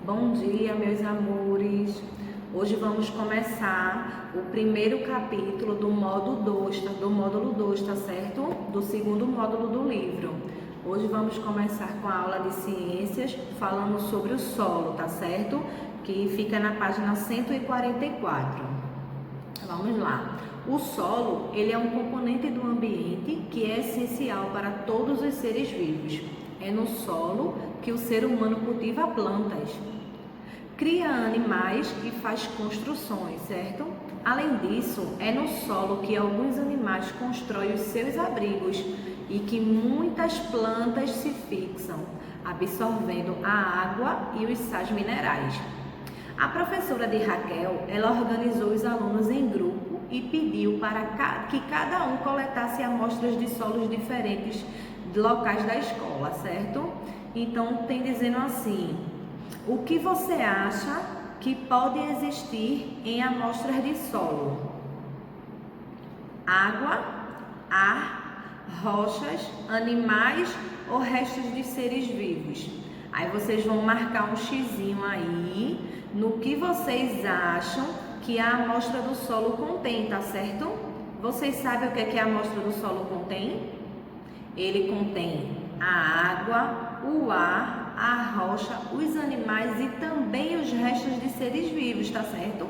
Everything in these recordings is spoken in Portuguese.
Bom dia, meus amores. Hoje vamos começar o primeiro capítulo do módulo 2, tá certo? Do segundo módulo do livro. Hoje vamos começar com a aula de ciências, falando sobre o solo, tá certo? Que fica na página 144. Vamos lá. O solo, ele é um componente do ambiente que é essencial para todos os seres vivos. É no solo que o ser humano cultiva plantas, cria animais e faz construções, certo? Além disso, é no solo que alguns animais constroem os seus abrigos e que muitas plantas se fixam, absorvendo a água e os sais minerais. A professora de Raquel, ela organizou os alunos em grupo e pediu para que cada um coletasse amostras de solos diferentes de locais da escola, certo? Então, tem dizendo assim: o que você acha que pode existir em amostras de solo? Água, ar, rochas, animais ou restos de seres vivos? Aí vocês vão marcar um xizinho aí no que vocês acham que a amostra do solo contém, tá certo? Vocês sabem o que a amostra do solo contém? Ele contém a água, o ar, a rocha, os animais e também os restos de seres vivos, tá certo?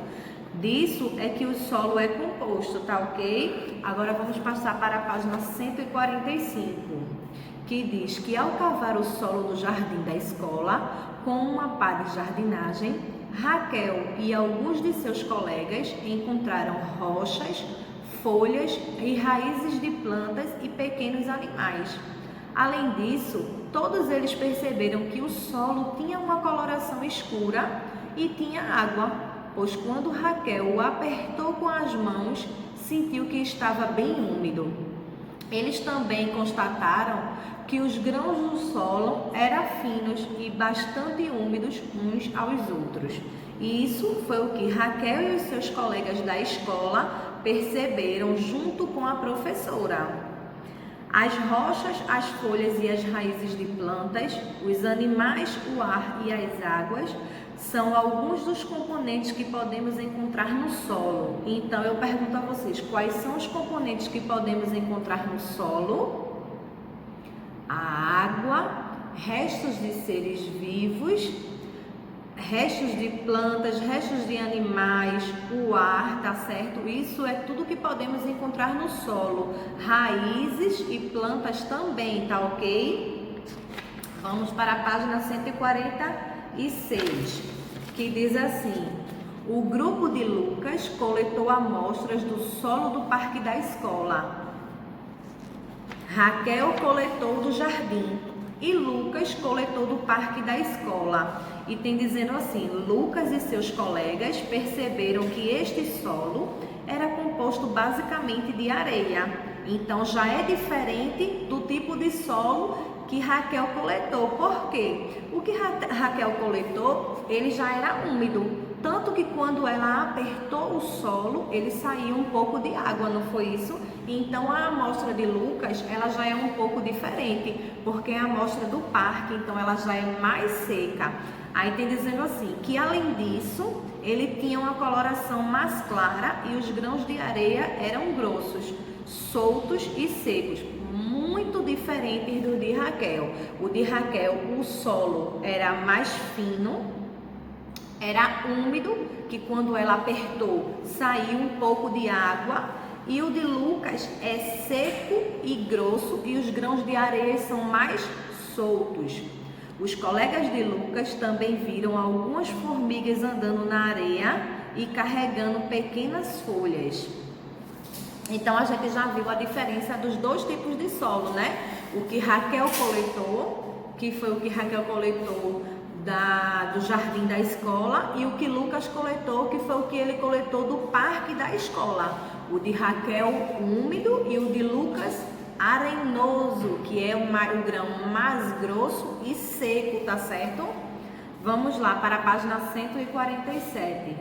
Disso é que o solo é composto, tá ok? Agora vamos passar para a página 145, que diz que ao cavar o solo do jardim da escola com uma pá de jardinagem, Raquel e alguns de seus colegas encontraram rochas, folhas e raízes de plantas e pequenos animais. Além disso, todos eles perceberam que o solo tinha uma coloração escura e tinha água, pois quando Raquel o apertou com as mãos, sentiu que estava bem úmido. Eles também constataram que os grãos do solo eram finos e bastante úmidos uns aos outros. E isso foi o que Raquel e os seus colegas da escola perceberam junto com a professora. As rochas, as folhas e as raízes de plantas, os animais, o ar e as águas são alguns dos componentes que podemos encontrar no solo. Então eu pergunto a vocês, quais são os componentes que podemos encontrar no solo? A água, restos de seres vivos, restos de plantas, restos de animais, o ar, tá certo? Isso é tudo que podemos encontrar no solo. Raízes e plantas também, tá ok? Vamos para a página 146, que diz assim: o grupo de Lucas coletou amostras do solo do parque da escola. Raquel coletou do jardim e Lucas coletou do parque da escola. E tem dizendo assim: Lucas e seus colegas perceberam que este solo era composto basicamente de areia. Então já é diferente do tipo de solo que Raquel coletou. Por quê? O que Raquel coletou, ele já era úmido. Tanto que quando ela apertou o solo, ele saiu um pouco de água, não foi isso? Então a amostra de Lucas, ela já é um pouco diferente, porque é a amostra do parque, então ela já é mais seca. Aí tem dizendo assim, que além disso, ele tinha uma coloração mais clara e os grãos de areia eram grossos, soltos e secos, muito diferentes do de Raquel. O de Raquel, o solo era mais fino, era úmido, que quando ela apertou, saiu um pouco de água. E o de Lucas é seco e grosso e os grãos de areia são mais soltos. Os colegas de Lucas também viram algumas formigas andando na areia e carregando pequenas folhas. Então a gente já viu a diferença dos dois tipos de solo, né? O que Raquel coletou, que foi o que Raquel coletou do jardim da escola, e o que Lucas coletou, que foi o que ele coletou do parque da escola. O de Raquel úmido e o de Lucas arenoso, que é o grão mais grosso e seco, tá certo? Vamos lá para a página 147.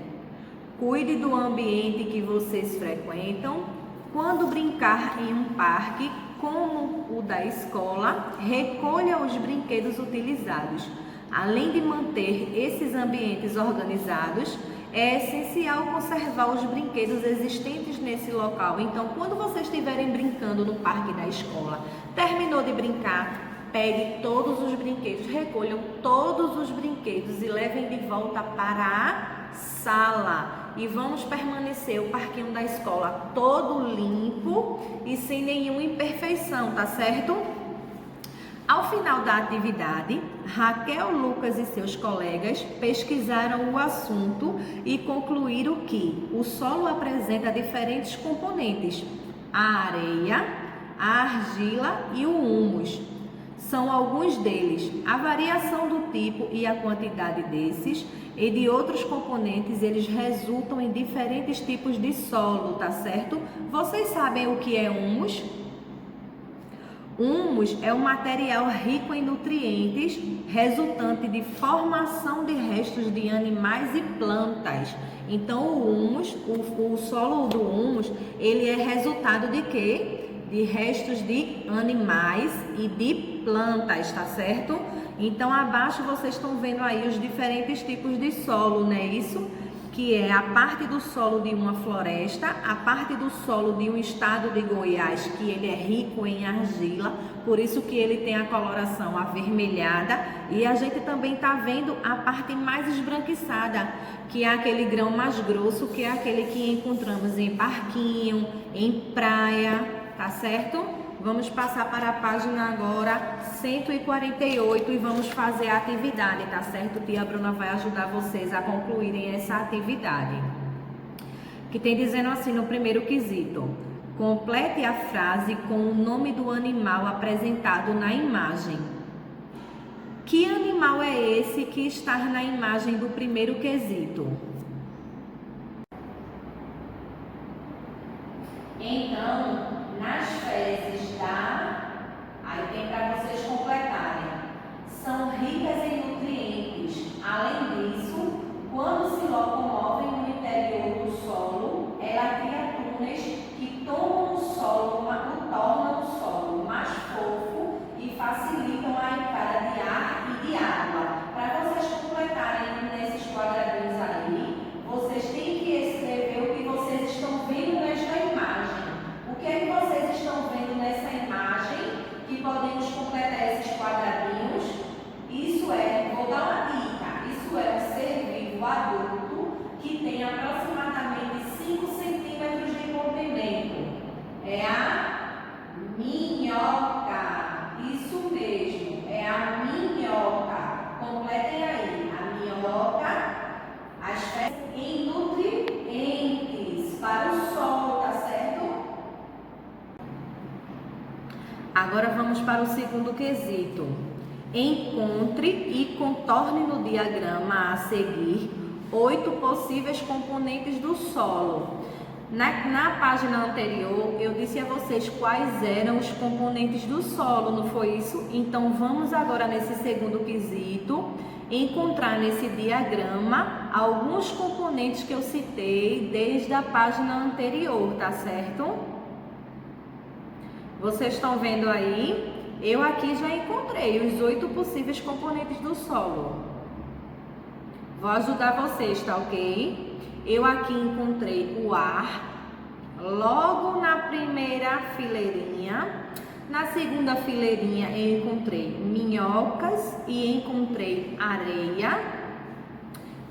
Cuide do ambiente que vocês frequentam. Quando brincar em um parque como o da escola, recolha os brinquedos utilizados. além de manter esses ambientes organizados, é essencial conservar os brinquedos existentes nesse local. Então, quando vocês estiverem brincando no parque da escola, terminou de brincar, pegue todos os brinquedos, recolham todos os brinquedos e levem de volta para a sala. E vamos permanecer o parquinho da escola todo limpo e sem nenhuma imperfeição, tá certo? Ao final da atividade, Raquel, Lucas e seus colegas pesquisaram o assunto e concluíram que o solo apresenta diferentes componentes: a areia, a argila e o humus. São alguns deles. A variação do tipo e a quantidade desses e de outros componentes, eles resultam em diferentes tipos de solo, tá certo? Vocês sabem o que é humus? Humus é um material rico em nutrientes, resultante de formação de restos de animais e plantas. Então, o humus, o solo do humus, ele é resultado de quê? De restos de animais e de plantas, tá certo? Então, abaixo vocês estão vendo aí os diferentes tipos de solo, né? Isso que é a parte do solo de uma floresta, a parte do solo de um estado de Goiás, que ele é rico em argila, por isso que ele tem a coloração avermelhada, e a gente também está vendo a parte mais esbranquiçada, que é aquele grão mais grosso, que é aquele que encontramos em parquinho, em praia, tá certo? Vamos passar para a página agora 148 e vamos fazer a atividade, tá certo? Tia Bruna vai ajudar vocês a concluírem essa atividade. Que tem dizendo assim no primeiro quesito: complete a frase com o nome do animal apresentado na imagem. Que animal é esse que está na imagem do primeiro quesito? Então, nas fezes aí tem para vocês completarem, são ricas em nutrientes. Além disso, quando se locomovem no interior do solo, ela cria túneis que tomam o solo, tornam o solo mais fofo e facilitam a entrada de ar e de água. Para vocês completarem nesses quadradinhos aí, vocês têm que escrever o que vocês estão vendo nesta imagem. O que é que vocês estão vendo nessa imagem que podemos completar esses quadradinhos? Isso é, vou dar uma dica, isso é um ser vivo adulto que tem aproximadamente 5 centímetros de comprimento. É a minhoca, isso mesmo, é a minhoca. Completem aí, a minhoca, as fezes em nutrientes para o solo, tá certo? Agora vamos para o segundo quesito. Encontre e contorne no diagrama a seguir 8 possíveis componentes do solo. Na página anterior, eu disse a vocês quais eram os componentes do solo, não foi isso? Então, vamos agora nesse segundo quesito, encontrar nesse diagrama alguns componentes que eu citei desde a página anterior, tá certo? Vocês estão vendo aí? Eu aqui já encontrei os 8 possíveis componentes do solo. Vou ajudar vocês, tá ok? Eu aqui encontrei o ar, logo na primeira fileirinha. Na segunda fileirinha eu encontrei minhocas e encontrei areia.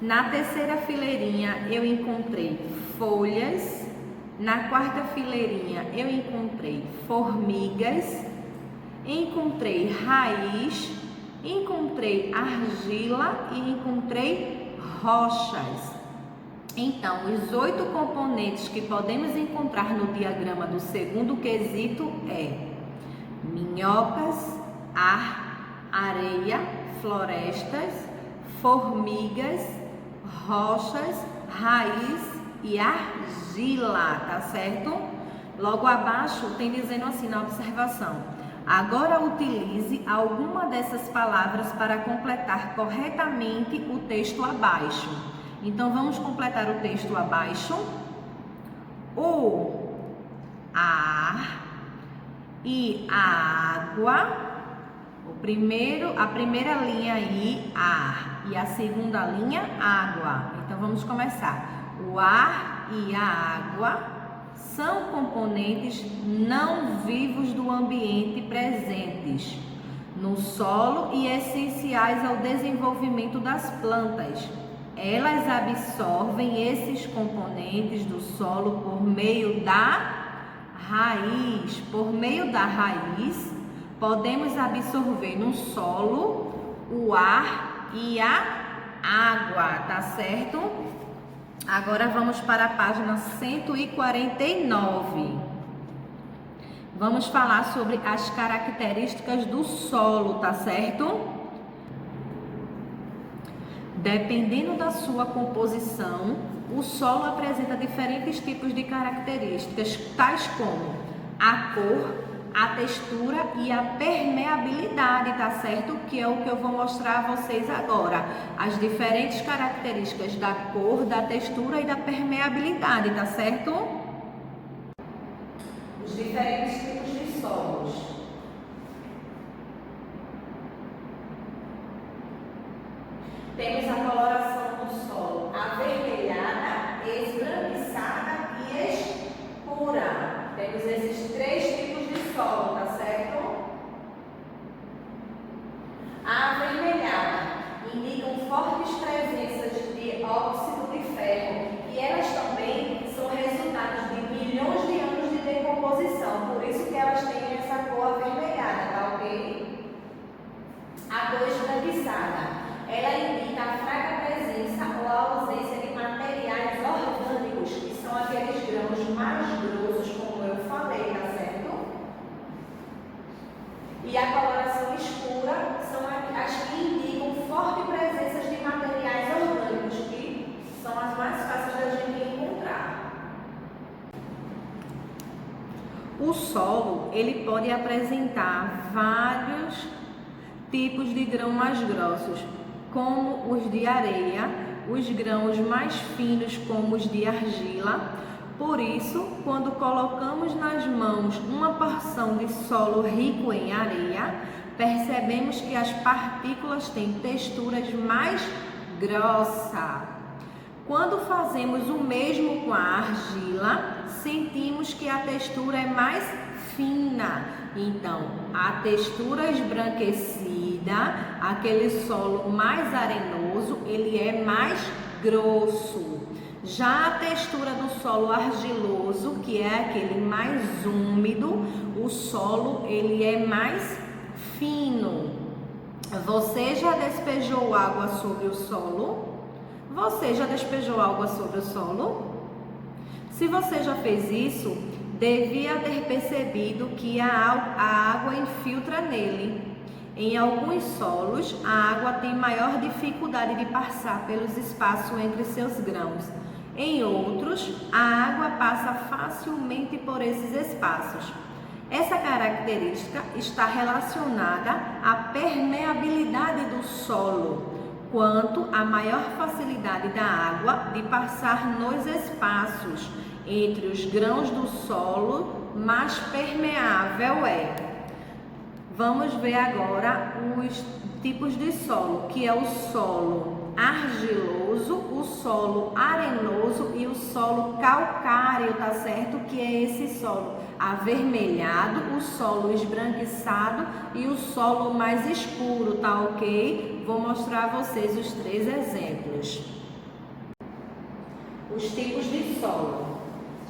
Na terceira fileirinha eu encontrei folhas. Na quarta fileirinha eu encontrei formigas, encontrei raiz, encontrei argila e encontrei rochas. Então, os 8 componentes que podemos encontrar no diagrama do segundo quesito é minhocas, ar, areia, florestas, formigas, rochas, raiz e argila, tá certo? Logo abaixo tem dizendo assim na observação: agora utilize alguma dessas palavras para completar corretamente o texto abaixo. Então vamos completar o texto abaixo. O ar e a água. A primeira linha aí, ar, e a segunda linha, água. Então vamos começar. O ar e a água são componentes não vivos do ambiente presentes no solo e essenciais ao desenvolvimento das plantas. Elas absorvem esses componentes do solo por meio da raiz. Por meio da raiz, podemos absorver no solo o ar e a água, tá certo? Agora vamos para a página 149. Vamos falar sobre as características do solo, tá certo? Dependendo da sua composição, o solo apresenta diferentes tipos de características, tais como a cor, a textura e a permeabilidade, tá certo? Que é o que eu vou mostrar a vocês agora. As diferentes características da cor, da textura e da permeabilidade, tá certo? Os diferentes tipos de solos. Temos a coloração do solo avermelhada, esbranquiçada e escura. Temos esses três tipos de solo, tá certo? A avermelhada indicam fortes presenças de óxido de ferro e elas também são resultados de milhões de anos de decomposição, por isso que elas têm essa cor avermelhada, tá ok? A cor esbranquiçada, ela indica a fraca presença ou a ausência de materiais orgânicos, que são aqueles grãos mais grossos, como eu falei, tá certo? E a coloração escura são as que indicam forte presença de materiais orgânicos, que são as mais fáceis da gente encontrar. O solo, ele pode apresentar vários tipos de grãos mais grossos, como os de areia, os grãos mais finos, como os de argila. Por isso, quando colocamos nas mãos uma porção de solo rico em areia, percebemos que as partículas têm texturas mais grossas. Quando fazemos o mesmo com a argila, sentimos que a textura é mais fina. Então, a textura esbranquecida, aquele solo mais arenoso, ele é mais grosso. Já a textura do solo argiloso, que é aquele mais úmido, o solo ele é mais fino. Você já despejou água sobre o solo? Você já despejou água sobre o solo? Se você já fez isso, devia ter percebido que a água infiltra nele. Em alguns solos, a água tem maior dificuldade de passar pelos espaços entre seus grãos. Em outros, a água passa facilmente por esses espaços. Essa característica está relacionada à permeabilidade do solo, quanto à maior facilidade da água de passar nos espaços entre os grãos do solo, mais permeável é. Vamos ver agora os tipos de solo, que é o solo argiloso, o solo arenoso e o solo calcário, tá certo? Que é esse solo avermelhado, o solo esbranquiçado e o solo mais escuro, tá ok? Vou mostrar a vocês os três exemplos. Os tipos de solo.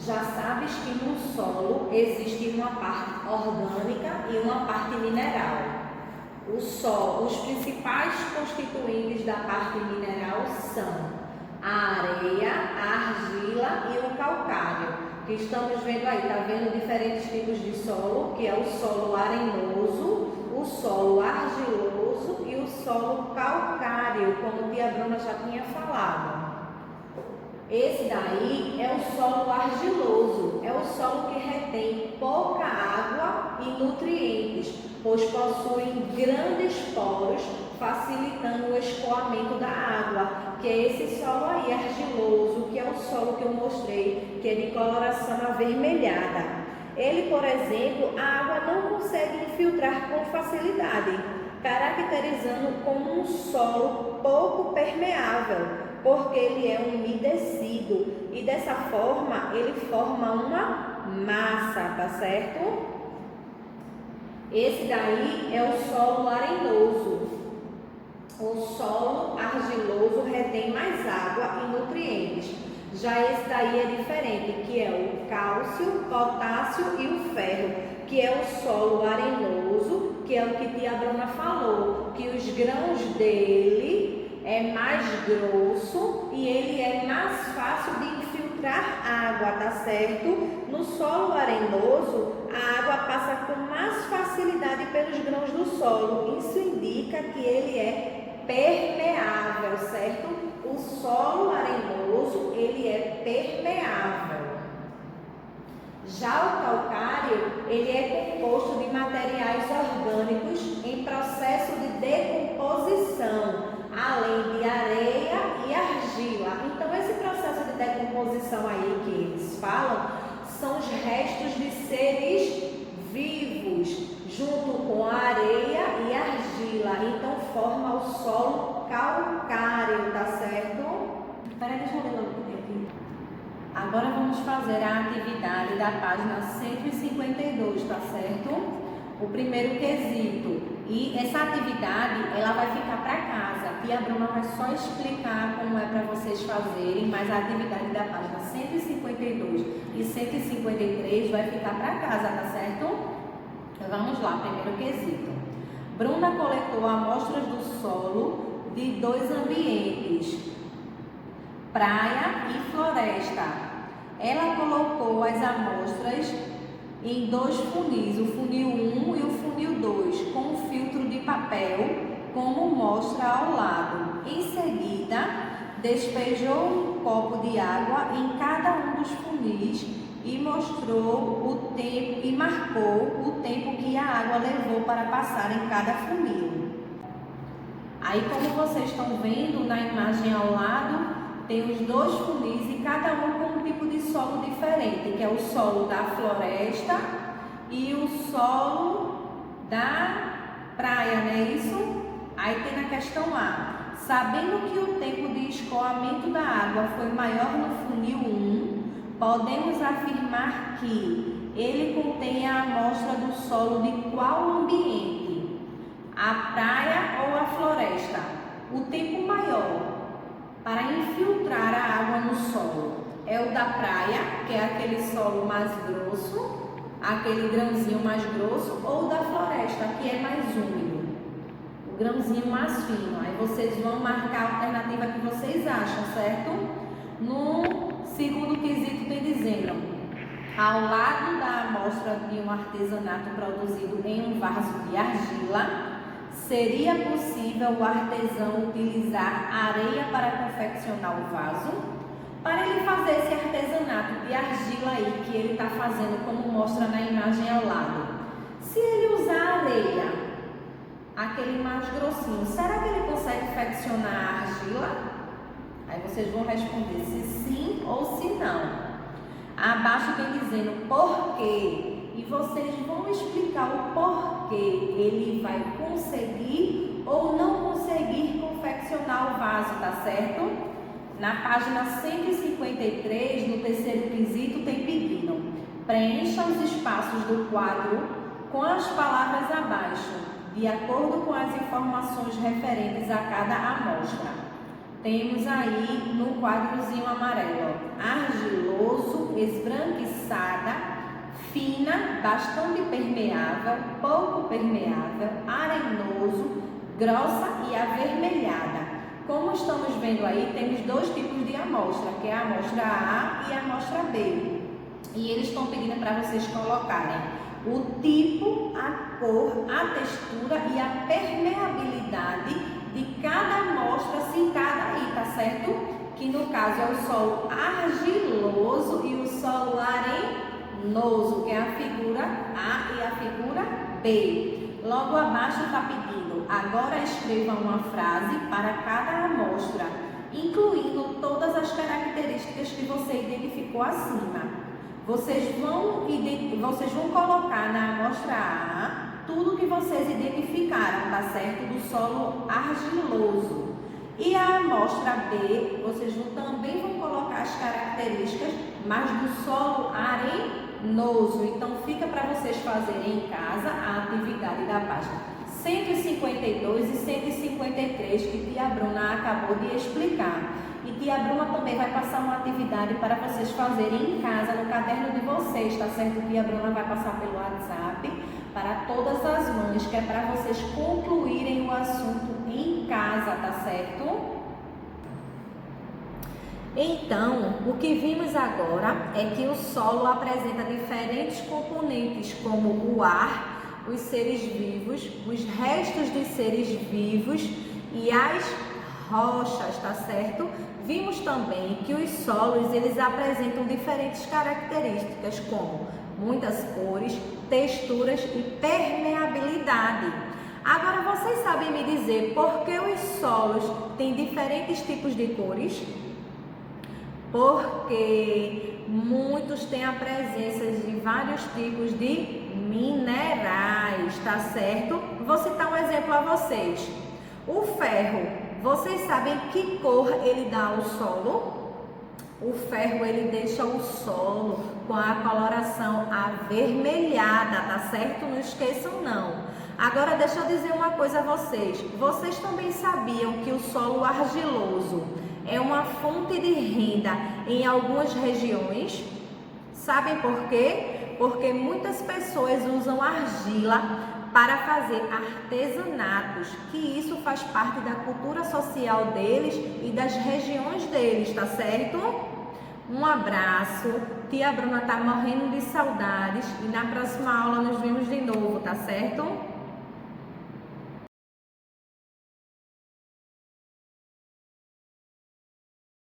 Já sabes que no solo existe uma parte orgânica e uma parte mineral. Os principais constituintes da parte mineral são a areia, a argila e o calcário, que estamos vendo aí, tá vendo diferentes tipos de solo, que é o solo arenoso, o solo argiloso e o solo calcário, como a tia Bruna já tinha falado. Esse daí é o solo argiloso, é o solo que retém pouca água e nutrientes, pois possuem grandes poros, facilitando o escoamento da água, que é esse solo aí argiloso, que é o solo que eu mostrei, que é de coloração avermelhada. Ele, por exemplo, a água não consegue infiltrar com facilidade. caracterizando como um solo pouco permeável, porque ele é umedecido e dessa forma ele forma uma massa, tá certo? Esse daí é o solo arenoso. O solo argiloso retém mais água e nutrientes. Já esse daí é diferente, que é o cálcio, potássio e o ferro, que é o solo arenoso, que é o que tia Bruna falou, que os grãos dele é mais grosso e ele é mais fácil de infiltrar água, tá certo? No solo arenoso, a água passa com mais facilidade pelos grãos do solo. Isso indica que ele é permeável, certo? O solo arenoso, ele é permeável. Já o calcário, ele é composto de materiais orgânicos em processo de decomposição, além de areia e argila. Então, esse processo de decomposição aí que eles falam, são os restos de seres vivos, junto com a areia e a argila, então forma o solo calcário, tá certo? Peraí, deixa eu ler logo o que tem aqui. Agora vamos fazer a atividade da página 152, tá certo? O primeiro quesito. E essa atividade, ela vai ficar para casa. Tia Bruna vai só explicar como é para vocês fazerem, mas a atividade da página 152 e 153 vai ficar para casa, tá certo? Vamos lá, primeiro quesito. Bruna coletou amostras do solo de 2 ambientes, praia e floresta. Ela colocou as amostras em 2 funis, o funil 1 e o funil 2, com um filtro de papel, como mostra ao lado. Em seguida, despejou um copo de água em cada um dos funis e mostrou o tempo e marcou o tempo que a água levou para passar em cada funil. Aí, como vocês estão vendo na imagem ao lado, tem os 2 funis e cada um com um tipo de solo diferente, que é o solo da floresta e o solo da praia, não é isso? Aí tem na questão A. Sabendo que o tempo de escoamento da água foi maior no funil 1, podemos afirmar que ele contém a amostra do solo de qual ambiente? A praia ou a floresta? O tempo maior para infiltrar a água no solo é o da praia, que é aquele solo mais grosso, aquele grãozinho mais grosso, ou da floresta, que é mais úmido, o grãozinho mais fino. Aí vocês vão marcar a alternativa que vocês acham, certo? No segundo quesito tem dizendo: ao lado da amostra de um artesanato produzido em um vaso de argila, seria possível o artesão utilizar areia para confeccionar o vaso? Para ele fazer esse artesanato de argila aí que ele está fazendo, como mostra na imagem ao lado, se ele usar areia, aquele mais grossinho, será que ele consegue confeccionar a argila? Aí vocês vão responder se sim ou se não. Abaixo vem dizendo por quê. E vocês vão explicar o porquê ele vai conseguir ou não conseguir confeccionar o vaso, tá certo? Na página 153, no terceiro quesito, tem pedido: preencha os espaços do quadro com as palavras abaixo, de acordo com as informações referentes a cada amostra. Temos aí no quadrozinho amarelo: argiloso, esbranquiçada, fina, bastante permeável, pouco permeável, arenoso, grossa e avermelhada. Como estamos vendo aí, temos 2 tipos de amostra, que é a amostra A e a amostra B. E eles estão pedindo para vocês colocarem o tipo, a cor, a textura e a permeabilidade de cada amostra citada aí, tá certo? Que no caso é o solo argiloso e o solo arenoso, que é a figura A e a figura B. Logo abaixo está pedindo: agora escreva uma frase para cada amostra, incluindo todas as características que você identificou acima. Vocês vão colocar na amostra A tudo que vocês identificaram, tá certo? Do solo argiloso. E a amostra B, vocês também vão colocar as características, mas do solo arenoso. Então, fica para vocês fazerem em casa a atividade da página 152 e 153 que tia Bruna acabou de explicar. E tia Bruna também vai passar uma atividade para vocês fazerem em casa, no caderno de vocês, tá certo? Tia Bruna vai passar pelo WhatsApp para todas as mães, que é para vocês concluírem o assunto em casa, tá certo? Então, o que vimos agora é que o solo apresenta diferentes componentes, como o ar, os seres vivos, os restos dos seres vivos e as rochas, tá certo? Vimos também que os solos, eles apresentam diferentes características, como muitas cores, texturas e permeabilidade. Agora, vocês sabem me dizer por que os solos têm diferentes tipos de cores? Porque muitos têm a presença de vários tipos de minerais, tá certo? Vou citar um exemplo a vocês. O ferro, vocês sabem que cor ele dá ao solo? O ferro, ele deixa o solo com a coloração avermelhada, tá certo? Não esqueçam não. Agora, deixa eu dizer uma coisa a vocês. Vocês também sabiam que o solo argiloso é uma fonte de renda em algumas regiões? Sabem por quê? Porque muitas pessoas usam argila para fazer artesanatos, que isso faz parte da cultura social deles e das regiões deles, tá certo? Um abraço, tia Bruna tá morrendo de saudades e na próxima aula nos vemos de novo, tá certo?